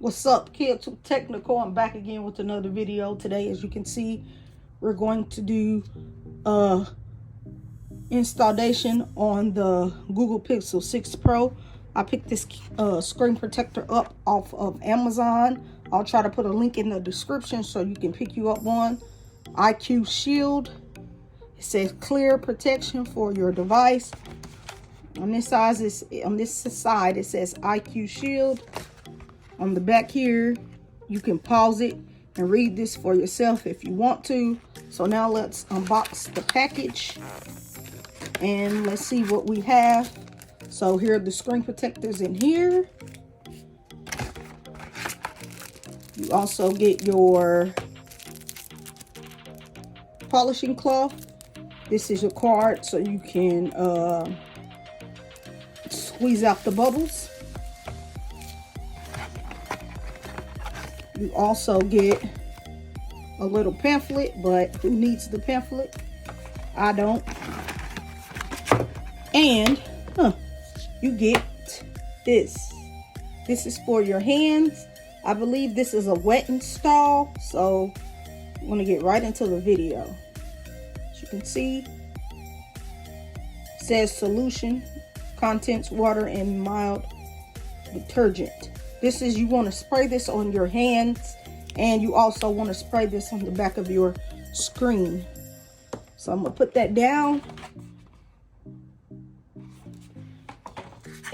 What's up, kids? Technical. I'm back again with another video today. As you can see, we're going to do installation on the Google Pixel 6 Pro. I picked this screen protector up off of Amazon. I'll try to put a link in the description so you can pick you up one. IQ Shield. It says clear protection for your device. On this side it says IQ Shield. On the back here, you can pause it and read this for yourself if you want to. So now let's unbox the package and let's see what we have. So here are the screen protectors in here. You also get your polishing cloth. This is your card so you can squeeze out the bubbles. You also get a little pamphlet, but who needs the pamphlet? I don't. And you get this. This is for your hands. I believe this is a wet install, so I'm going to get right into the video. As you can see, it says solution, contents, water, and mild detergent. This is, you want to spray this on your hands, and you also want to spray this on the back of your screen. So I'm going to put that down.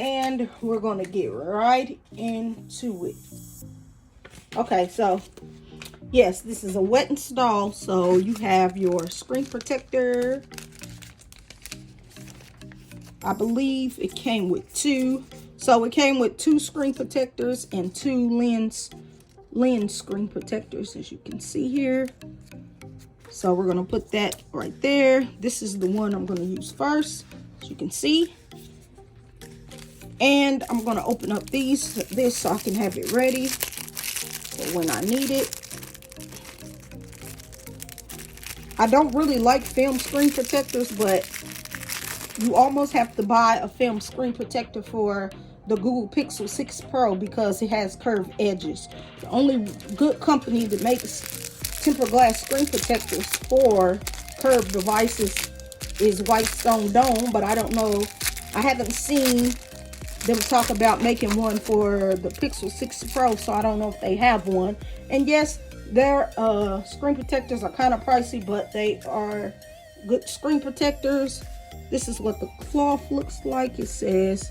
And we're going to get right into it. Okay, so yes, this is a wet install. So you have your screen protector. I believe it came with two. So it came with two screen protectors and two lens screen protectors, as you can see here. So we're going to put that right there. This is the one I'm going to use first, as you can see. And I'm going to open up this so I can have it ready for when I need it. I don't really like film screen protectors, but you almost have to buy a film screen protector for the Google Pixel 6 Pro because it has curved edges. The only good company that makes tempered glass screen protectors for curved devices is Whitestone Dome, but I don't know. I haven't seen them talk about making one for the Pixel 6 Pro, so I don't know if they have one. And yes, their screen protectors are kind of pricey, but they are good screen protectors. This is what the cloth looks like. It says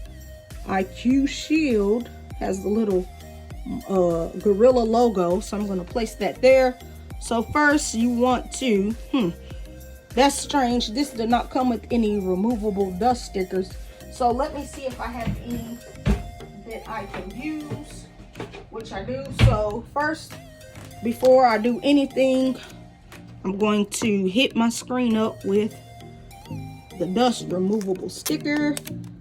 IQ Shield, has the little gorilla logo, so I'm going to place that there. So first you want to, that's strange, this did not come with any removable dust stickers. So let me see if I have any that I can use, which I do. So first, before I do anything, I'm going to hit my screen up with the dust removable sticker,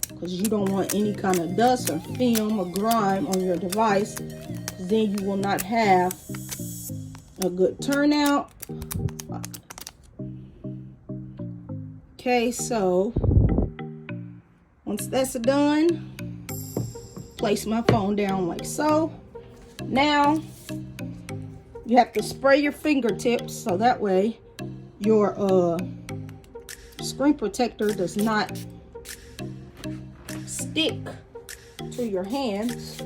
because you don't want any kind of dust or film or grime on your device, because then you will not have a good turnout. Okay, so once that's done, place my phone down like so. Now you have to spray your fingertips so that way your screen protector does not stick to your hands,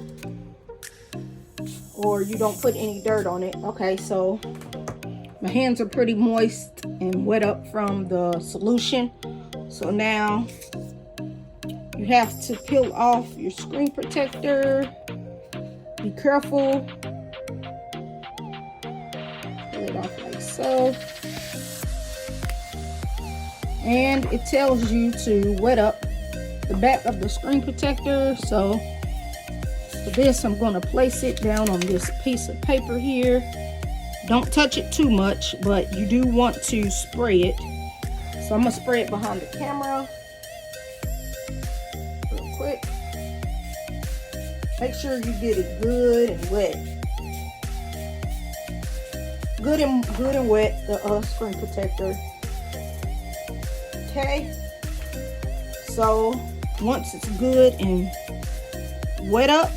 or you don't put any dirt on it. Okay, so my hands are pretty moist and wet up from the solution. So now you have to peel off your screen protector. Be careful. Peel it off like so. And it tells you to wet up the back of the screen protector. So for this, I'm going to place it down on this piece of paper here. Don't touch it too much, but you do want to spray it. So I'm going to spray it behind the camera real quick. Make sure you get it good and wet. Good and wet, the screen protector. Okay, so once it's good and wet up,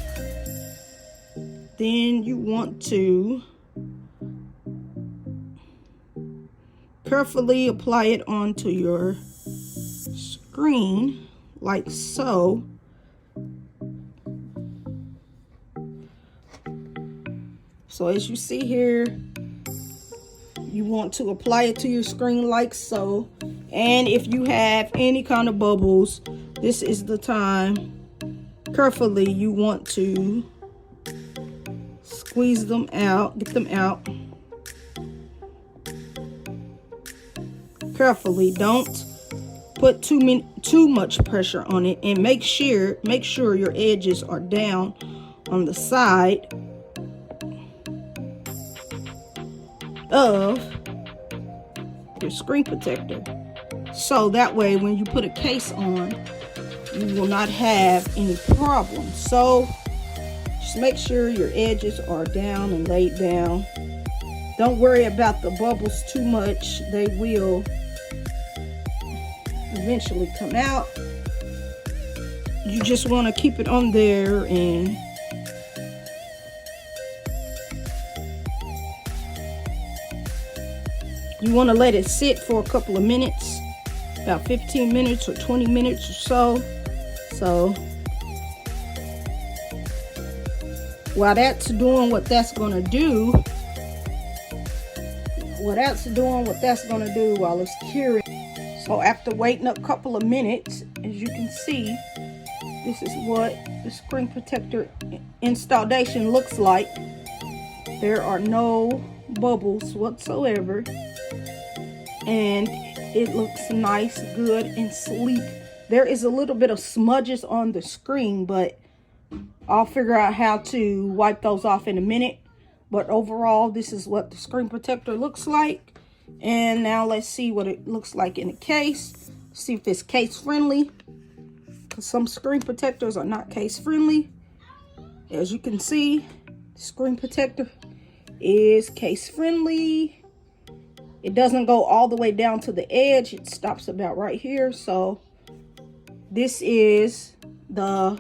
Then you want to carefully apply it onto your screen like so. So as you see here, you want to apply it to your screen like so. And if you have any kind of bubbles, this is the time. Carefully, you want to squeeze them out, get them out. Carefully, don't put too much pressure on it, and make sure your edges are down on the side of your screen protector, so that way when you put a case on, you will not have any problems. So just make sure your edges are down and laid down. Don't worry about the bubbles too much. They will eventually come out. You just want to keep it on there, and you want to let it sit for a couple of minutes, about 15 minutes or 20 minutes or so. So while that's doing what that's going to do, while it's curing. So after waiting a couple of minutes, as you can see, this is what the screen protector installation looks like. There are no bubbles whatsoever, and it looks nice, good, and sleek. There is a little bit of smudges on the screen, but I'll figure out how to wipe those off in a minute. But overall, this is what the screen protector looks like. And now let's see what it looks like in a case. See if it's case friendly, because some screen protectors are not case friendly. As you can see, the screen protector is case friendly. It doesn't go all the way down to the edge. It stops about right here. So this is the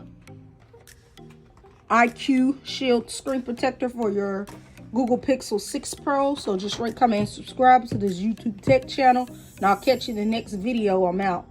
IQ Shield screen protector for your Google Pixel 6 Pro. So just rate, comment, and subscribe to this YouTube tech channel, and I'll catch you in the next video. I'm out.